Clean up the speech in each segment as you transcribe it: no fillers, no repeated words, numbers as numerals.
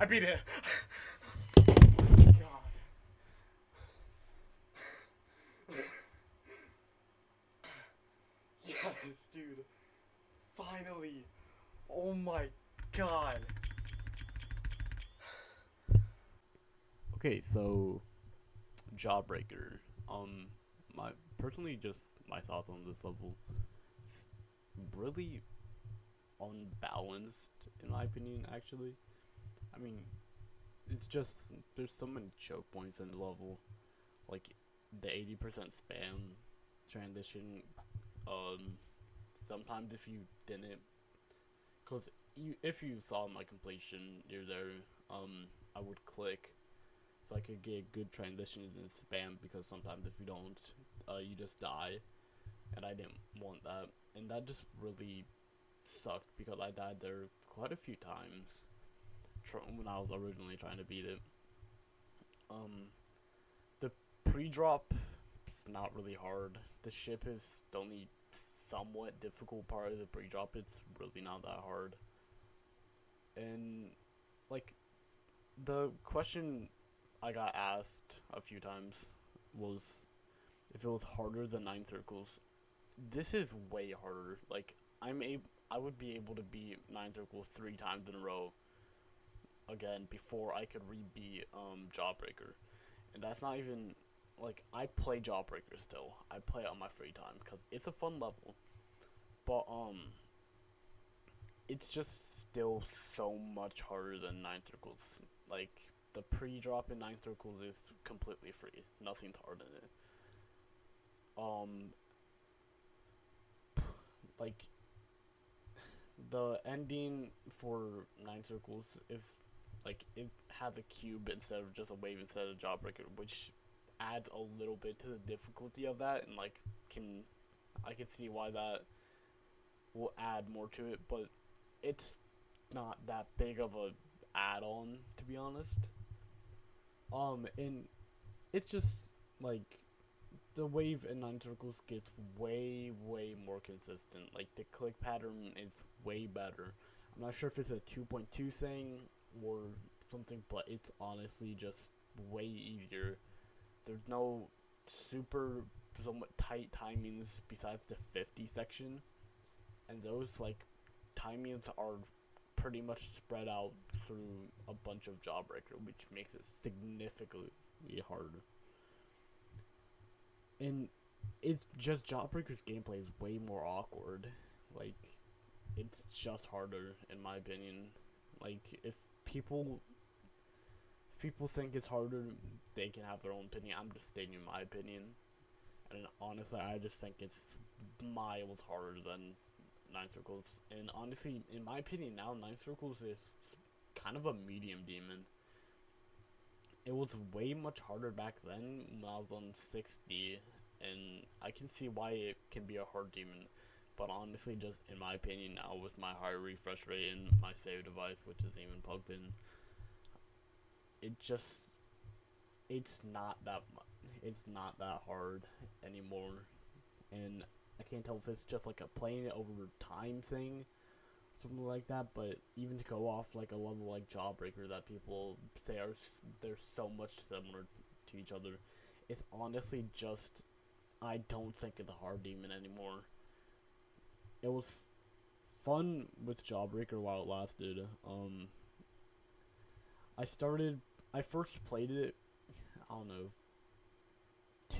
I beat it. God. Yes, dude. Finally. Oh my god. Okay, so Jawbreaker. My personally just my thoughts on this level. It's really unbalanced in my opinion. Actually, I mean, it's just there's so many choke points in the level, like the 80% spam transition. Um, Sometimes if you didn't, cause if you saw my completion near there, I would click so I could get good transition in spam because sometimes if you don't, you just die, and I didn't want that, and that just really sucked because I died there quite a few times when I was originally trying to beat it. Um, the pre-drop is not really hard. The ship is the only somewhat difficult part of the pre-drop. It's really not that hard. And like the question I got asked a few times was if it was harder than Nine Circles. This is way harder. Like I would be able to beat Nine Circles 3 times in a row again before I could re-beat Jawbreaker, and that's not even like I play Jawbreaker still. I play it on my free time because it's a fun level, but it's just still so much harder than Nine Circles. Like the pre-drop in Nine Circles is completely free. Nothing's hard in it. Um, like the ending for Nine Circles is like it has a cube instead of just a wave instead of Jawbreaker, which adds a little bit to the difficulty of that, and like I can see why that will add more to it, but it's not that big of a add-on to be honest. And it's just like the wave in Nine Circles gets way more consistent. Like the click pattern is way better. I'm not sure if it's a 2.2 thing or something, but it's honestly just way easier. There's no super somewhat tight timings besides the 50 section, and those like timings are pretty much spread out through a bunch of Jawbreaker, which makes it significantly harder. And it's just Jawbreaker's gameplay is way more awkward. Like it's just harder in my opinion. Like if people think it's harder, they can have their own opinion. I'm just stating my opinion. And honestly, I just think it's miles harder than Nine Circles. And honestly, in my opinion, now Nine Circles is kind of a medium demon. It was way much harder back then when I was on 6D, and I can see why it can be a hard demon. But honestly, just in my opinion now, with my higher refresh rate and my save device, which is even plugged in, it just it's not that hard anymore. And I can't tell if it's just like a playing it over time thing, something like that. But even to go off like a level like Jawbreaker that people say are they're so much similar to each other, it's honestly just I don't think it's a hard demon anymore. It was fun with Jawbreaker while it lasted. I first played it, I don't know,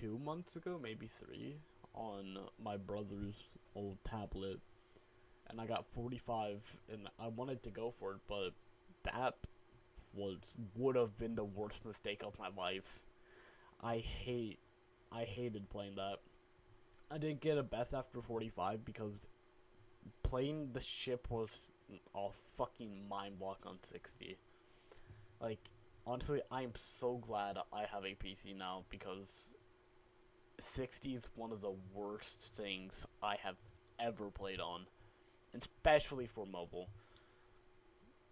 2 months ago, maybe three, on my brother's old tablet, and I got 45, and I wanted to go for it, but that would have been the worst mistake of my life. I hate I hated playing that. I didn't get a best after 45 because playing the ship was a fucking mind block on 60. Like, honestly, I am so glad I have a PC now because 60 is one of the worst things I have ever played on, especially for mobile.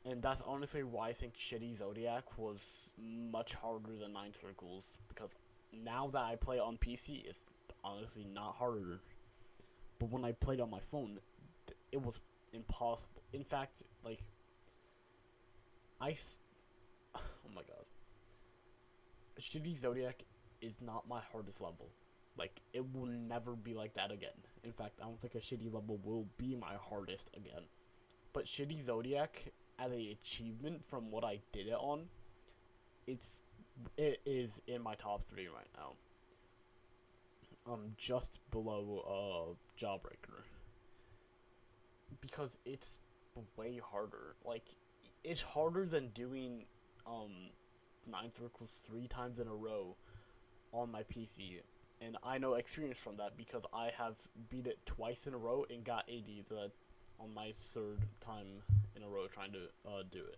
And that's honestly why I think Shitty Zodiac was much harder than Nine Circles, because now that I play on PC, it's honestly not harder. But when I played on my phone, it was impossible. In fact, like, I Oh my god. Shitty Zodiac is not my hardest level. Like, it will never be like that again. In fact, I don't think a shitty level will be my hardest again. But Shitty Zodiac, as an achievement from what I did it on, it is in my top 3 right now. Just below Jawbreaker. Because it's way harder. Like, it's harder than doing 9 circles 3 times in a row on my PC. And I know experience from that because I have beat it twice in a row and got 80 on my 3rd time in a row trying to do it.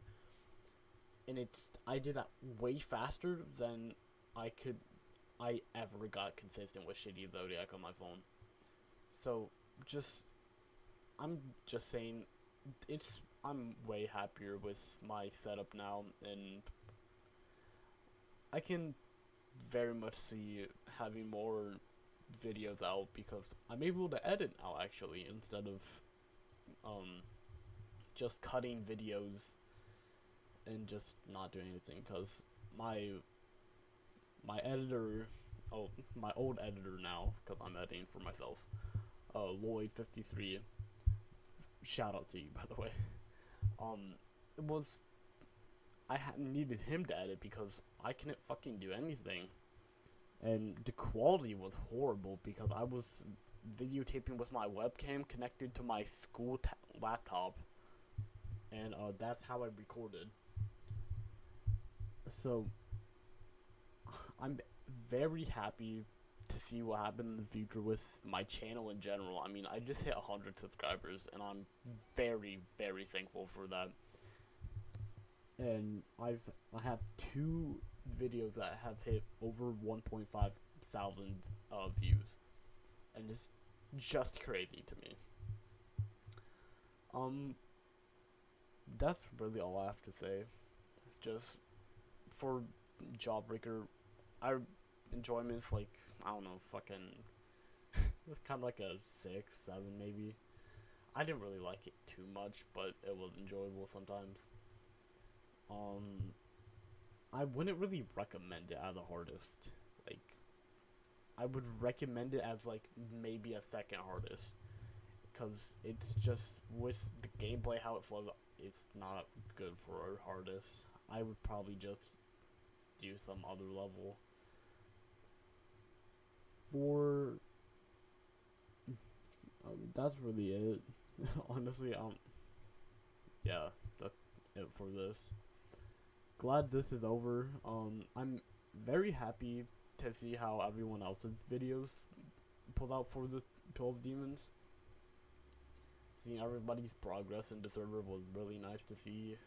And I did that way faster than I ever got consistent with Shitty Zodiac on my phone. So I'm just saying, I'm way happier with my setup now, and I can very much see having more videos out because I'm able to edit now, actually, instead of just cutting videos and just not doing anything, because my editor, my old editor now, because I'm editing for myself, Lloyd53, shout out to you, by the way, I needed him to edit because I couldn't fucking do anything. And the quality was horrible because I was videotaping with my webcam connected to my school laptop. And that's how I recorded. So, I'm very happy to see what happened in the future with my channel in general. I mean, I just hit 100 subscribers, and I'm very, very thankful for that. And I have 2 videos that have hit over 1.5 thousand views, and it's just crazy to me. That's really all I have to say. It's just for Jawbreaker, enjoyment's like, I don't know, fucking it's kind of like a 6, 7 maybe. I didn't really like it too much, but it was enjoyable sometimes. I wouldn't really recommend it as the hardest. Like, I would recommend it as like maybe a 2nd hardest, because it's just with the gameplay how it flows, it's not good for a hardest. I would probably just do some other level. That's really it. Honestly, yeah, that's it for this. Glad this is over. I'm very happy to see how everyone else's videos pulled out for the 12 demons. Seeing everybody's progress in the server was really nice to see.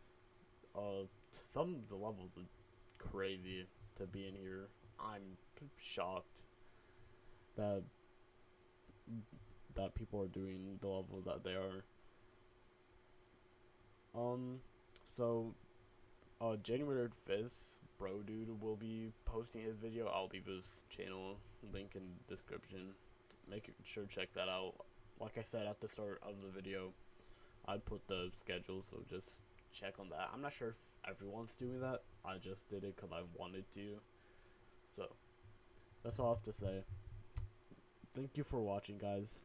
Some of the levels are crazy to be in here. I'm shocked that people are doing the level that they are. So January 5th, Bro Dude will be posting his video. I'll leave his channel link in the description. Make sure to check that out. Like I said at the start of the video, I put the schedule, so just check on that. I'm not sure if everyone's doing that. I just did it because I wanted to. So, that's all I have to say. Thank you for watching, guys.